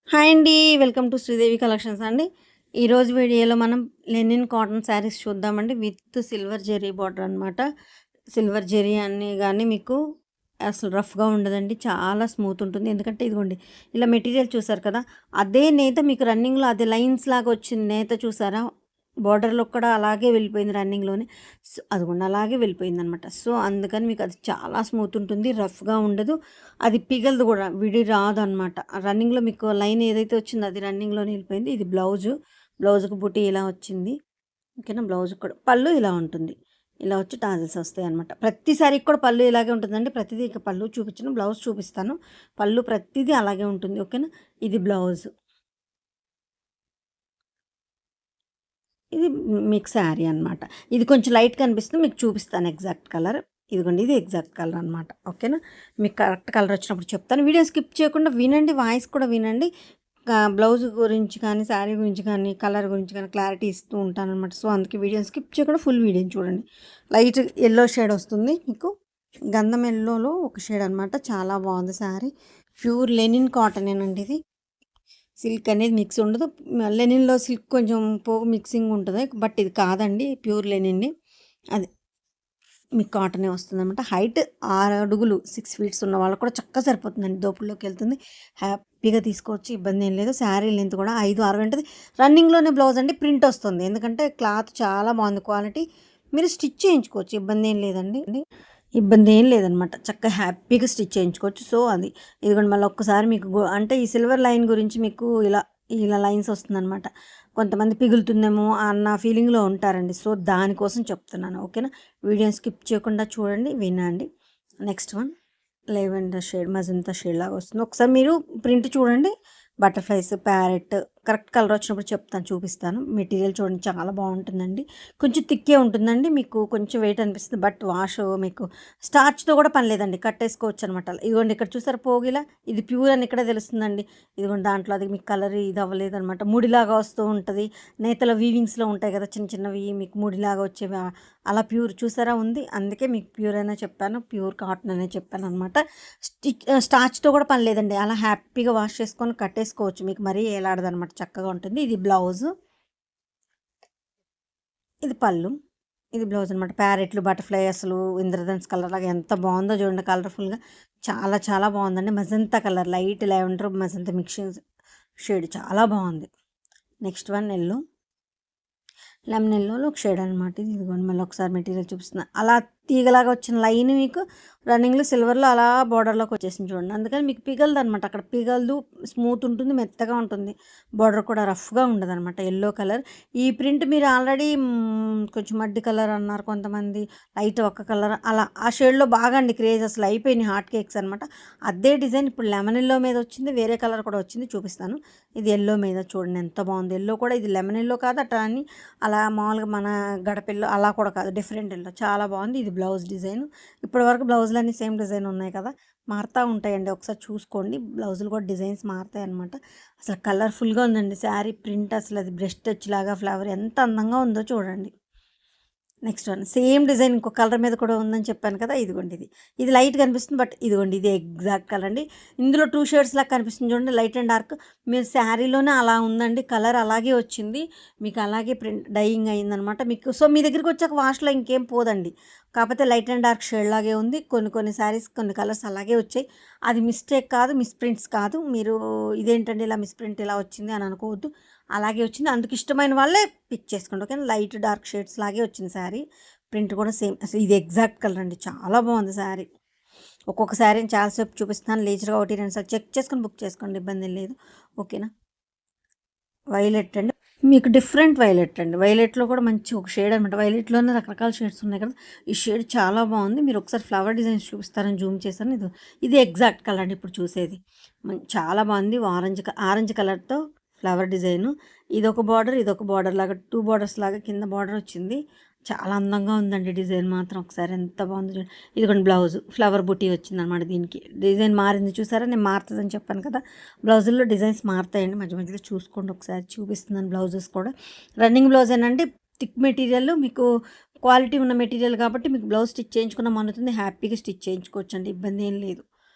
Hi అండి. Welcome to Sridevi collections అండి. ఈరోజు వీడియోలో మనం లెనిన్ కాటన్ శారీస్ చూద్దామండి. విత్ సిల్వర్ జెరీ బార్డర్ అనమాట. సిల్వర్ జెరీ అని గానీ మీకు అసలు రఫ్‌గా ఉండదండి. చాలా స్మూత్ ఉంటుంది. ఎందుకంటే ఇదిగోండి ఇలా మెటీరియల్ చూసారు కదా! అదే నేత మీకు రన్నింగ్‌లో అదే లైన్స్ లాగా వచ్చిన నేత చూసారా? బోర్డర్‌లో కూడా అలాగే వెళ్ళిపోయింది రన్నింగ్‌లోనే. సో, అదిగోండి అలాగే వెళ్ళిపోయిందనమాట. సో, అందుకని మీకు అది చాలా స్మూత్ ఉంటుంది. రఫ్‌గా ఉండదు. అది పిగలదు గూడా. విడి రాదనమాట. రన్నింగ్‌లో మీకు లైన్ ఏదైతే వచ్చిందో అది రన్నింగ్‌లోనే వెళ్ళిపోయింది. ఇది బ్లౌజు. బ్లౌజ్‌కి బుటీ ఇలా వచ్చింది. ఓకేనా? బ్లౌజ్‌కి కూడా పళ్ళు ఇలా ఉంటుంది. ఇలా వచ్చి టాజెల్స్ వస్తాయన్నమాట. ప్రతి సారీకి కూడా పళ్ళు ఇలాగే ఉంటుందండి. ప్రతిదీ ఇక పళ్ళు చూపించను. బ్లౌజ్ చూపిస్తాను. పళ్ళు ప్రతిదీ అలాగే ఉంటుంది. ఓకేనా? ఇది బ్లౌజు. ఇది మీకు శారీ అనమాట. ఇది కొంచెం లైట్ కనిపిస్తుంది. మీకు చూపిస్తాను ఎగ్జాక్ట్ కలర్. ఇదిగోండి ఇది ఎగ్జాక్ట్ కలర్ అనమాట. ఓకేనా? మీకు కరెక్ట్ కలర్ వచ్చినప్పుడు చెప్తాను. వీడియో స్కిప్ చేయకుండా వినండి. వాయిస్ కూడా వినండి. బ్లౌజ్ గురించి కానీ, శారీ గురించి కానీ, కలర్ గురించి కానీ క్లారిటీ ఇస్తూ ఉంటాననమాట. సో, అందుకే వీడియో స్కిప్ చేయకుండా ఫుల్ వీడియోని చూడండి. లైట్ యెల్లో షేడ్ వస్తుంది మీకు. గంధం యెల్లోలో ఒక షేడ్ అనమాట. చాలా బాగుంది శారీ. ప్యూర్ లెనిన్ కాటనేనండి ఇది. సిల్క్ అనేది మిక్స్ ఉండదు. లెనిన్‌లో సిల్క్ కొంచెం పోగు మిక్సింగ్ ఉంటది. బట్ ఇది కాదండి. ప్యూర్ లెనిన్‌ని. అది మీకు కాటనే వస్తుందనమాట. హైట్ 6 అడుగులు 6 ఫీట్స్ ఉన్న వాళ్ళకి కూడా చక్కగా సరిపోతుందండి. దోపుల్లోకెళ్తుంది. హ్యాపీగా తీసుకోవచ్చు. ఇబ్బంది ఏం లేదు. శారీ లెంత్ కూడా 5, 6 ఉంటది. రన్నింగ్‌లోనే బ్లౌజ్ అండి. ప్రింట్ వస్తుంది. ఎందుకంటే క్లాత్ చాలా బాగుంది క్వాలిటీ. మీరు స్టిచ్ చేయించుకోవచ్చు. ఇబ్బంది ఏం లేదండి. ఇబ్బంది ఏం లేదనమాట. చక్కగా హ్యాపీగా స్టిచ్ చేయించుకోవచ్చు. సో, అది ఇదిగోండి మళ్ళీ ఒక్కసారి మీకు అంటే ఈ సిల్వర్ లైన్ గురించి మీకు ఇలా లైన్స్ వస్తుందనమాట. కొంతమంది పిగులుతుందేమో అన్న ఫీలింగ్‌లో ఉంటారండి. సో, దానికోసం చెప్తున్నాను. ఓకేనా? వీడియోని స్కిప్ చేయకుండా చూడండి, వినండి. Next one lavender shade, magenta shade లాగా వస్తుంది. ఒకసారి మీరు ప్రింట్ చూడండి. బటర్‌ఫ్లైస్, ప్యారెట్ కరెక్ట్ కలర్ వచ్చినప్పుడు చెప్తాను, చూపిస్తాను. మెటీరియల్ చూడండి చాలా బాగుంటుందండి. కొంచెం థిక్కే ఉంటుందండి. మీకు కొంచెం వెయిట్ అనిపిస్తుంది. బట్ వాష్ మీకు స్టార్చ్‌తో కూడా పని లేదండి. కట్టేసుకోవచ్చు అనమాట. ఇదిగోండి ఇక్కడ చూసారా పోగిలా? ఇది ప్యూర్ అని ఇక్కడే తెలుస్తుందండి. ఇదిగోండి దాంట్లో అది మీకు కలర్ ఇది అవ్వలేదనమాట. ముడిలాగా వస్తూ ఉంటది. నేతలో వీవింగ్స్‌లో ఉంటాయి కదా! చిన్న చిన్నవి మీకు ముడిలాగా వచ్చేవి. అలా ప్యూర్ చూసారా ఉంది. అందుకే మీకు ప్యూర్ అనే చెప్పాను. ప్యూర్ కాటన్ అనే చెప్పాననమాట. స్టార్చ్‌తో కూడా పని లేదండి. అలా హ్యాపీగా వాష్ చేసుకొని కట్టేసుకోవచ్చు. మీకు మరీ ఏలాడదనమాట. చక్కగా ఉంటుంది. ఇది బ్లౌజు. ఇది పళ్ళు. ఇది బ్లౌజ్ అనమాట. ప్యారెట్లు, బటర్‌ఫ్లై అసలు ఇంద్రధనుస్ కలర్ లాగా ఎంత బావుందో చూడండి కలర్‌ఫుల్‌గా. చాలా చాలా బావుందండి. Magenta colour light lavender magenta mixing shade చాలా బావుంది. Next one yellow. లెమన్ యెల్లోలో ఒక షేడ్ అనమాట. ఇది ఇదిగోండి మళ్ళీ ఒకసారి మెటీరియల్ చూపిస్తున్నా. అలా తీగలాగా వచ్చిన లైన్ మీకు రన్నింగ్‌లో సిల్వర్‌లో అలా బోర్డర్‌లోకి వచ్చేసింది చూడండి. అందుకని మీకు పిగలదనమాట. అక్కడ పిగలదు. స్మూత్ ఉంటుంది. మెత్తగా ఉంటుంది. బోర్డర్ కూడా రఫ్‌గా ఉండదనమాట. Yellow colour. ఈ ప్రింట్ మీరు ఆల్రెడీ కొంచెం మడ్డి కలర్ అన్నారు కొంతమంది. లైట్ ఒక్క కలర్ అలా ఆ షేడ్‌లో బాగా అండి క్రేజ్ అసలు అయిపోయినాయి హాట్ కేక్స్ అనమాట. అదే డిజైన్ ఇప్పుడు లెమన్ యెల్లో మీద వచ్చింది. వేరే కలర్ కూడా వచ్చింది చూపిస్తాను. ఇది యెల్లో మీద చూడండి ఎంత బాగుంది. యెల్లో కూడా ఇది లెమన్ యెల్లో కాదు అట్లా అని అలా మామూలుగా మన గడపెల్లో అలా కూడా కాదు. డిఫరెంట్ ఎల్లో చాలా బాగుంది. ఇది బ్లౌజ్ డిజైన్. ఇప్పటివరకు బ్లౌజులన్నీ సేమ్ డిజైన్ ఉన్నాయి కదా! మారుతా ఉంటాయండి. ఒకసారి చూసుకోండి. బ్లౌజులు కూడా డిజైన్స్ మారుతాయన్నమాట. అసలు కలర్‌ఫుల్‌గా ఉందండి శారీ ప్రింట్ అసలు అది బ్రష్ టచ్ లాగా ఫ్లవర్ ఎంత అందంగా ఉందో చూడండి. నెక్స్ట్ వన్ సేమ్ డిజైన్ ఇంకో కలర్ మీద కూడా ఉందని చెప్పాను కదా! ఇదిగోండి ఇది. ఇది లైట్ కనిపిస్తుంది. బట్ ఇదిగోండి ఇది ఎగ్జాక్ట్ కలర్ అండి. ఇందులో 2 షేడ్స్ లాగా కనిపిస్తుంది చూడండి లైట్ అండ్ డార్క్. మీరు శారీలోనే అలా ఉందండి. కలర్ అలాగే వచ్చింది. మీకు అలాగే ప్రింట్ డైయింగ్ అయిందనమాట. మీకు సో, మీ దగ్గరికి వచ్చాక వాష్‌లో ఇంకేం పోదండి. కాకపోతే లైట్ అండ్ డార్క్ షేడ్ లాగే ఉంది. కొన్ని కొన్ని శారీస్ కొన్ని కలర్స్ అలాగే వచ్చాయి. అది మిస్టేక్ కాదు. మిస్‌ప్రింట్స్ కాదు. మీరు ఇదేంటండి ఇలా మిస్‌ప్రింట్ ఇలా వచ్చింది అని అనుకోవద్దు. అలాగే వచ్చింది. అందుకు ఇష్టమైన వాళ్ళే పిక్ చేసుకోండి. ఓకేనా? లైట్ డార్క్ షేడ్స్ లాగే వచ్చింది శారీ. ప్రింట్ కూడా సేమ్. అసలు ఇది ఎగ్జాక్ట్ కలర్ అండి. చాలా బాగుంది శారీ. ఒక్కొక్క శారీని చాలా సేపు చూపిస్తున్నాను. లేజర్‌గా 1, 2 సార్లు చెక్ చేసుకొని బుక్ చేసుకోండి. ఇబ్బందేం లేదు. ఓకేనా? వైలెట్ అండి. మీకు డిఫరెంట్ వైలెట్ అండి. వైలెట్‌లో కూడా మంచి ఒక షేడ్ అనమాట. వైలెట్‌లోనే రకరకాల షేడ్స్ ఉన్నాయి కదా! ఈ షేడ్ చాలా బాగుంది. మీరు ఒకసారి ఫ్లవర్ డిజైన్స్ చూపిస్తారని జూమ్ చేశాను. ఇది ఎగ్జాక్ట్ కలర్ అండి ఇప్పుడు చూసేది. చాలా బాగుంది. ఆరెంజ్ కలర్‌తో ఫ్లవర్ డిజైను. ఇదొక బార్డర్, ఇదొక బార్డర్ లాగా 2 బార్డర్స్ లాగా కింద బార్డర్ వచ్చింది. చాలా అందంగా ఉందండి డిజైన్ మాత్రం. ఒకసారి ఎంత బాగుందో చూడండి. ఇదిగోండి బ్లౌజ్ ఫ్లవర్ బుటీ వచ్చిందనమాట దీనికి. డిజైన్ మారింది చూసారా? నేను మారుతదని చెప్పాను కదా! బ్లౌజుల్లో డిజైన్స్ మారుతాయండి. మధ్య మధ్యలో చూసుకోండి ఒకసారి చూపిస్తున్నాను బ్లౌజెస్ కూడా. రన్నింగ్ బ్లౌజేనండి. థిక్ మెటీరియల్ మీకు క్వాలిటీ ఉన్న మెటీరియల్ కాబట్టి మీకు బ్లౌజ్ స్టిచ్ చేయించుకున్న మన్నుతుంది. హ్యాపీగా స్టిచ్ చేయించుకోవచ్చండి. ఇబ్బంది ఏం లేదు.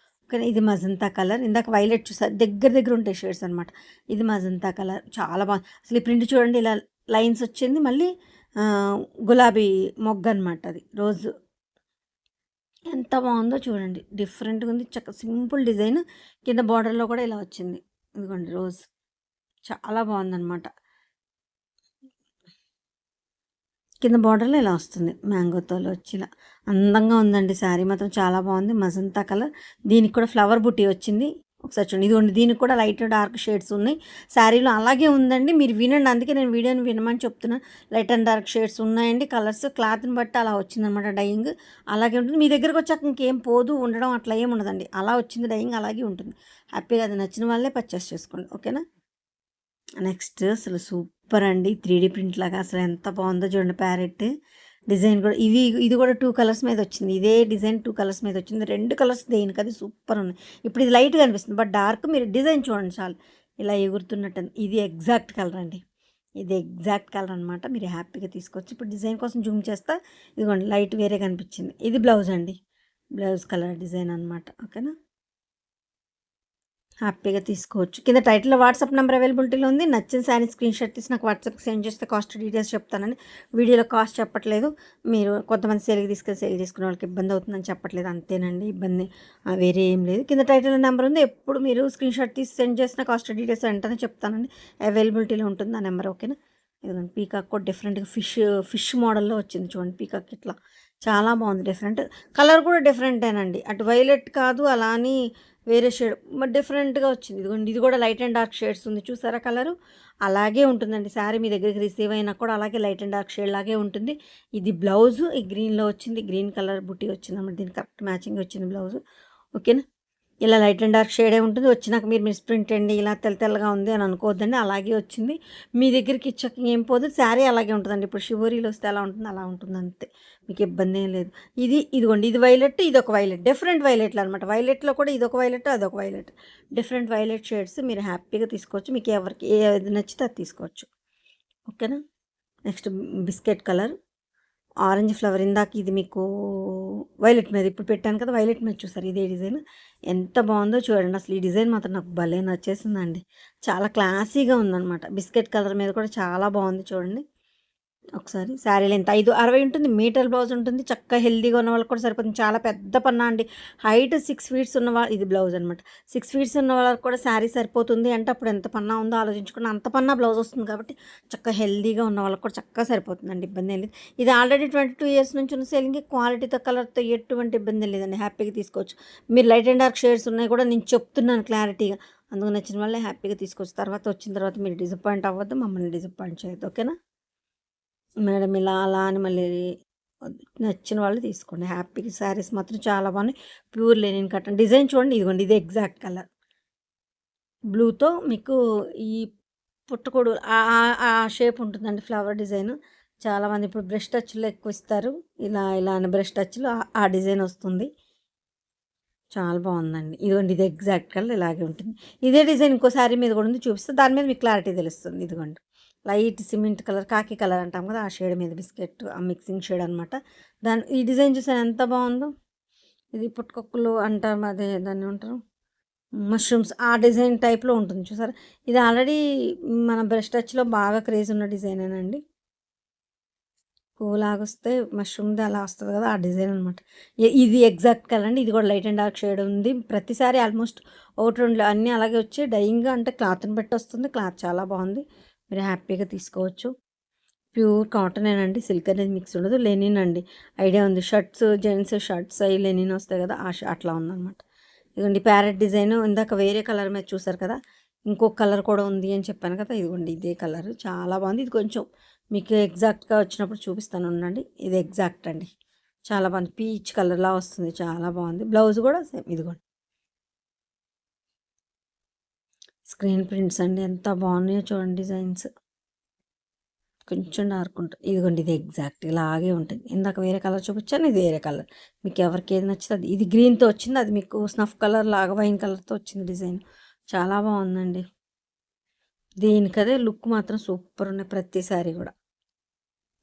కానీ ఇది మజంతా కలర్. ఇందాక వైలెట్ చూసారు, దగ్గర దగ్గర ఉంటాయి షేడ్స్ అనమాట. ఇది మజంతా కలర్ చాలా బాగుంది. అసలు ఈ ప్రింట్ చూడండి, ఇలా లైన్స్ వచ్చింది. మళ్ళీ గులాబీ మొగ్గ అనమాట, అది రోజు. ఎంత బాగుందో చూడండి, డిఫరెంట్గా ఉంది. Simple design. కింద బార్డర్లో కూడా ఇలా వచ్చింది, ఇదిగోండి రోజ్. చాలా బాగుందన్నమాట. కింద బార్డర్లో ఇలా వస్తుంది, మ్యాంగోతో వచ్చి ఇలా అందంగా ఉందండి. శారీ మాత్రం చాలా బాగుంది, మజంతా కలర్. దీనికి కూడా ఫ్లవర్ బుట్టి వచ్చింది. ఒకసారి చూడండి, ఇదిగోండి దీనికి కూడా లైట్ డార్క్ షేడ్స్ ఉన్నాయి శారీలో. అలాగే ఉందండి, మీరు వినండి, అందుకే నేను వీడియోని వినమని చెప్తున్నాను. లైట్ అండ్ డార్క్ షేడ్స్ ఉన్నాయండి. కలర్స్ క్లాత్ని బట్టి అలా వచ్చిందనమాట డైయింగ్. అలాగే ఉంటుంది. మీ దగ్గరకు వచ్చాక ఇంకేం పోదు ఉండడం అట్లా ఏమి ఉండదండి, అలా వచ్చింది డైయింగ్, అలాగే ఉంటుంది. హ్యాపీగా అది నచ్చిన వాళ్ళే పర్చేస్ చేసుకోండి, ఓకేనా. నెక్స్ట్ అసలు సూపర్ అండి, 3D ప్రింట్ లాగా అసలు ఎంత బాగుందో చూడండి. ప్యారెట్ డిజైన్ కూడా ఇది కూడా 2 కలర్స్ మీద వచ్చింది. ఇదే డిజైన్ 2 కలర్స్ మీద వచ్చింది. 2 కలర్స్ దేనికి అది సూపర్ ఉన్నాయి. ఇప్పుడు ఇది లైట్గా అనిపిస్తుంది, బట్ డార్క్. మీరు డిజైన్ చూడండి చాలు, ఇలా ఎగురుతున్నట్టు. ఇది ఎగ్జాక్ట్ కలర్ అండి, ఇది ఎగ్జాక్ట్ కలర్ అనమాట. మీరు హ్యాపీగా తీసుకోవచ్చు. ఇప్పుడు డిజైన్ కోసం జూమ్ చేస్తా, ఇదిగోండి లైట్ వేరే కనిపించింది. ఇది బ్లౌజ్ అండి, బ్లౌజ్ కలర్ డిజైన్ అనమాట, ఓకేనా. హ్యాపీగా తీసుకోవచ్చు. కింద టైటిల్లో వాట్సాప్ నెంబర్ అవైలబిలిటీలో ఉంది. నచ్చిన శారీ స్క్రీన్ షాట్ తీసి నాకు వాట్సాప్కి సెండ్ చేస్తే కాస్ట్ డీటెయిల్స్ చెప్తానండి. వీడియోలో కాస్ట్ చెప్పట్లేదు. మీరు కొంతమంది సేల్కి తీసుకెళ్ళి సేల్ చేసుకునే వాళ్ళకి ఇబ్బంది అవుతుందని చెప్పట్లేదు, అంతేనండి. ఇబ్బంది వేరే ఏం లేదు. కింద టైటిల్లో నెంబర్ ఉంది. ఎప్పుడు మీరు స్క్రీన్ షాట్ తీసి సెండ్ చేసిన కాస్ట్ డీటెయిల్స్ వెంటనే చెప్తానండి. అవైలబిలిటీలో ఉంటుంది ఆ నెంబర్, ఓకేనా. ఇదిగోండి పీకాక్ కూడా డిఫరెంట్గా ఫిష్ మోడల్లో వచ్చింది చూడండి. పీకాక్ ఇట్లా చాలా బాగుంది, డిఫరెంట్ కలర్ కూడా డిఫరెంటేనండి. అటు వైలెట్ కాదు, అలా అని వేరే షేడ్ మరి డిఫరెంట్గా వచ్చింది. ఇదిగోండి ఇది కూడా లైట్ అండ్ డార్క్ షేడ్స్ ఉంది, చూసారా కలరు. అలాగే ఉంటుందండి శారీ మీ దగ్గరికి రిసీవ్ అయినా కూడా అలాగే లైట్ అండ్ డార్క్ షేడ్ లాగే ఉంటుంది. ఇది బ్లౌజు ఈ గ్రీన్లో వచ్చింది, గ్రీన్ కలర్ బుట్టి వచ్చింది అన్నమాట. దీనికి కరెక్ట్ మ్యాచింగ్ వచ్చింది బ్లౌజు, ఓకేనా. ఇలా లైట్ అండ్ డార్క్ షేడే ఉంటుంది. వచ్చినాక మీరు మిస్ప్రింట్ అండి ఇలా తెల్లగా ఉంది అని అనుకోవద్దండి, అలాగే వచ్చింది. మీ దగ్గరికి ఇచ్చాక ఏం పోదు, శారీ అలాగే ఉంటుందండి. ఇప్పుడు షివోరీలో వస్తే ఎలా ఉంటుంది అలా ఉంటుంది, అంతే. మీకు ఇబ్బంది ఏం లేదు. ఇదిగోండి ఇది వైలెట్, ఇది ఒక వైలెట్, డిఫరెంట్ వైలెట్లు అనమాట. వైలెట్లో కూడా ఇది ఒక వైలెట్, అదొక వైలెట్, డిఫరెంట్ వైలెట్ షేడ్స్. మీరు హ్యాపీగా తీసుకోవచ్చు. మీకు ఎవరికి ఏది నచ్చితే అది తీసుకోవచ్చు, ఓకేనా. Next biscuit colour, orange flower. ఇందాక ఇది మీకు వైలెట్ మీద ఇప్పుడు పెట్టాను కదా, వైలెట్ మీద చూసారు ఇదే డిజైన్. ఎంత బాగుందో చూడండి. అసలు ఈ డిజైన్ మాత్రం నాకు భలే నచ్చేసిందండి. చాలా క్లాసీగా ఉందన్నమాట. బిస్కెట్ కలర్ మీద కూడా చాలా బాగుంది చూడండి. ఒకసారి శారీ లెంత్ 5'60" ఉంటుంది. మీటర్ బ్లౌజ్ ఉంటుంది. చక్కగా హెల్దీగా ఉన్న వాళ్ళకి కూడా సరిపోతుంది. చాలా పెద్ద పన్నా అండి. హైట్ 6 ఫీట్స్ ఉన్న ఇది బ్లౌజ్ అనమాట. 6 ఫీట్స్ ఉన్న వాళ్ళకి కూడా శారీ సరిపోతుంది అంటే అప్పుడు ఎంత పన్నా ఉందో ఆలోచించుకుని అంత పన్నా బ్లౌజ్ వస్తుంది కాబట్టి చక్కగా హెల్దీగా ఉన్న వాళ్ళకి కూడా చక్కగా సరిపోతుందండి, ఇబ్బంది ఏం లేదు. ఇది ఆల్రెడీ 22 ఇయర్స్ నుంచి ఉన్న సేలింగ్కి క్వాలిటీతో కలర్తో ఎటువంటి ఇబ్బంది లేదండి, హ్యాపీగా తీసుకోవచ్చు. మీరు లైట్ అండ్ డార్క్ షేడ్స్ ఉన్నాయి కూడా నేను చెప్తున్నాను క్లారిటీగా, అందుకు నచ్చిన వాళ్ళే హ్యాపీగా తీసుకోవచ్చు. తర్వాత వచ్చిన తర్వాత మీరు డిసప్పాయింట్ అవ్వద్దు, మమ్మల్ని డిసప్పాయింట్ చేయొద్దు, ఓకేనా. మేడం ఇలా అలా అని మళ్ళీ నచ్చిన వాళ్ళు తీసుకోండి హ్యాపీగా. శారీస్ మాత్రం చాలా బాగున్నాయి. Pure linen cotton. డిజైన్ చూడండి, ఇదిగోండి ఇది ఎగ్జాక్ట్ కలర్ బ్లూతో మీకు ఈ పుట్టకొడు ఆ షేప్ ఉంటుందండి, ఫ్లవర్ డిజైన్. చాలామంది ఇప్పుడు బ్రష్ టచ్లో ఎక్కువ ఇస్తారు, ఇలా ఇలా అని బ్రష్ టచ్లో ఆ డిజైన్ వస్తుంది. చాలా బాగుందండి. ఇదిగోండి ఇది ఎగ్జాక్ట్ కలర్ ఇలాగే ఉంటుంది. ఇదే డిజైన్ ఇంకో శారీ మీద కూడా ఉంది, చూపిస్తే దాని మీద మీకు క్లారిటీ తెలుస్తుంది. ఇదిగోండి లైట్ సిమెంట్ కలర్, కాకి కలర్ అంటాం కదా, ఆ షేడ్ మీద బిస్కెట్, ఆ మిక్సింగ్ షేడ్ అనమాట. ఈ డిజైన్ చూసాను ఎంత బాగుందో. ఇది పుట్టుకొక్కులు అంటారు, అదే దాన్ని ఏమంటారు, మష్రూమ్స్, ఆ డిజైన్ టైప్లో ఉంటుంది చూసారా. ఇది ఆల్రెడీ మన బ్రష్ టచ్లో బాగా క్రేజ్ ఉన్న డిజైనేనండి. పువ్వులాగొస్తే మష్రూమ్ది అలా వస్తుంది కదా, ఆ డిజైన్ అనమాట. ఇది ఎగ్జాక్ట్ కలర్ అండి. ఇది కూడా లైట్ అండ్ డార్క్ షేడ్ ఉంది. ప్రతిసారి ఆల్మోస్ట్ 1-2 అన్నీ అలాగే వచ్చి డైయింగ్గా అంటే క్లాత్ని బట్టి వస్తుంది. క్లాత్ చాలా బాగుంది, మీరు హ్యాపీగా తీసుకోవచ్చు. ప్యూర్ కాటనేనండి, సిల్క్ అనేది మిక్స్ ఉండదు. లెనిన్ అండి, ఐడియా ఉంది. షర్ట్స్, జెంట్స్ షర్ట్స్ అవి లెనిన్ వస్తాయి కదా, అట్లా ఉందన్నమాట. ఇదిగోండి ప్యారెట్ డిజైన్. ఇందాక వేరే కలర్ మీద చూసారు కదా, ఇంకొక కలర్ కూడా ఉంది అని చెప్పాను కదా, ఇదిగోండి ఇదే కలర్ చాలా బాగుంది. ఇది కొంచెం మీకు ఎగ్జాక్ట్గా వచ్చినప్పుడు చూపిస్తాను ఉండండి. ఇది ఎగ్జాక్ట్ అండి, చాలా బాగుంది. పీచ్ కలర్లా వస్తుంది, చాలా బాగుంది. బ్లౌజ్ కూడా సేమ్, ఇదిగోండి స్క్రీన్ ప్రింట్స్ అండి, ఎంత బాగున్నాయో చూడండి డిజైన్స్. కొంచెం డార్క్ ఉంటుంది, ఇదిగోండి ఇది ఎగ్జాక్ట్ ఇలాగే ఉంటుంది. ఇందాక వేరే కలర్ చూపించాను, ఇది వేరే కలర్. మీకు ఎవరికి ఏది నచ్చుతుంది. ఇది గ్రీన్తో వచ్చింది, అది మీకు స్నఫ్ కలర్ లాగా వైన్ కలర్తో వచ్చింది డిజైన్. చాలా బాగుందండి. దీనికదే లుక్ మాత్రం సూపర్ ఉన్నాయి ప్రతిసారి కూడా.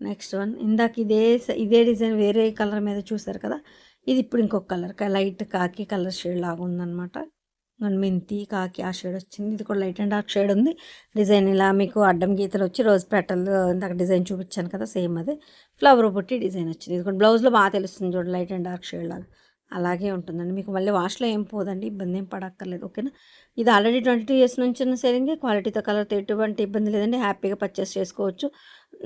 నెక్స్ట్ వన్, ఇందాక ఇదే డిజైన్ వేరే కలర్ మీద చూసారు కదా, ఇది ఇప్పుడు ఇంకొక కలర్ లైట్ కాకి కలర్ షేడ్ లాగా ఉందన్నమాట. మెంతి కాకి ఆ షేడ్ వచ్చింది. ఇది కూడా లైట్ అండ్ డార్క్ షేడ్ ఉంది. డిజైన్ ఇలా మీకు అడ్డం గీతలు వచ్చి రోజ్ పెటల్ ఇందాక డిజైన్ చూపించాను కదా, సేమ్ అదే ఫ్లవర్ బుట్టి డిజైన్ వచ్చింది. ఇది కూడా బ్లౌజ్లో బాగా తెలుస్తుంది చూడండి, లైట్ అండ్ డార్క్ షేడ్ లాగా అలాగే ఉంటుందండి. మీకు మళ్ళీ వాష్లో ఏం పోదండి, ఇబ్బంది ఏం పడక్కర్లేదు. ఓకేనా. ఇది ఆల్రెడీ 22 ఇయర్స్ నుంచి ఉన్న సేలింగ్, క్వాలిటీతో కలర్తో ఎటువంటి ఇబ్బంది లేదండి, హ్యాపీగా పర్చేస్ చేసుకోవచ్చు.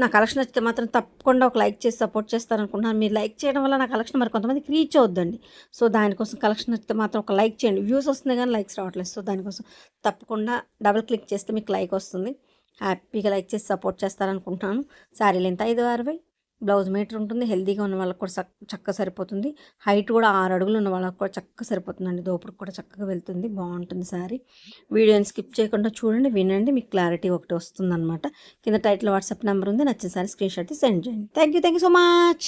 నా కలెక్షన్ నచ్చితే మాత్రం తప్పకుండా ఒక లైక్ చేసి సపోర్ట్ చేస్తారనుకుంటున్నాను. మీరు లైక్ చేయడం వల్ల నా కలెక్షన్ మరి కొంతమందికి రీచ్ అవుద్దండి. సో దానికోసం కలెక్షన్ నచ్చితే మాత్రం ఒక లైక్ చేయండి. వ్యూస్ వస్తున్నాయి కానీ లైక్స్ రావట్లేదు. సో దానికోసం తప్పకుండా డబుల్ క్లిక్ చేస్తే మీకు లైక్ వస్తుంది. హ్యాపీగా లైక్ చేసి సపోర్ట్ చేస్తారనుకుంటున్నాను. శారీలు ఎంత 560, బ్లౌజ్ మీటర్ ఉంటుంది. హెల్తీగా ఉన్న వాళ్ళకి కూడా చక్కగా సరిపోతుంది. హైట్ కూడా 6 అడుగులు ఉన్న వాళ్ళకి కూడా చక్కగా సరిపోతుందండి. దోపుడు కూడా చక్కగా వెళ్తుంది, బాగుంటుంది శారీ. వీడియోని స్కిప్ చేయకుండా చూడండి, వినండి, మీకు క్లారిటీ ఒకటి వస్తుందన్నమాట. కింద టైటిల్ వాట్సాప్ నెంబర్ ఉంది. నచ్చిన సారీ స్క్రీన్ షాట్ సెండ్ చేయండి. Thank you so much.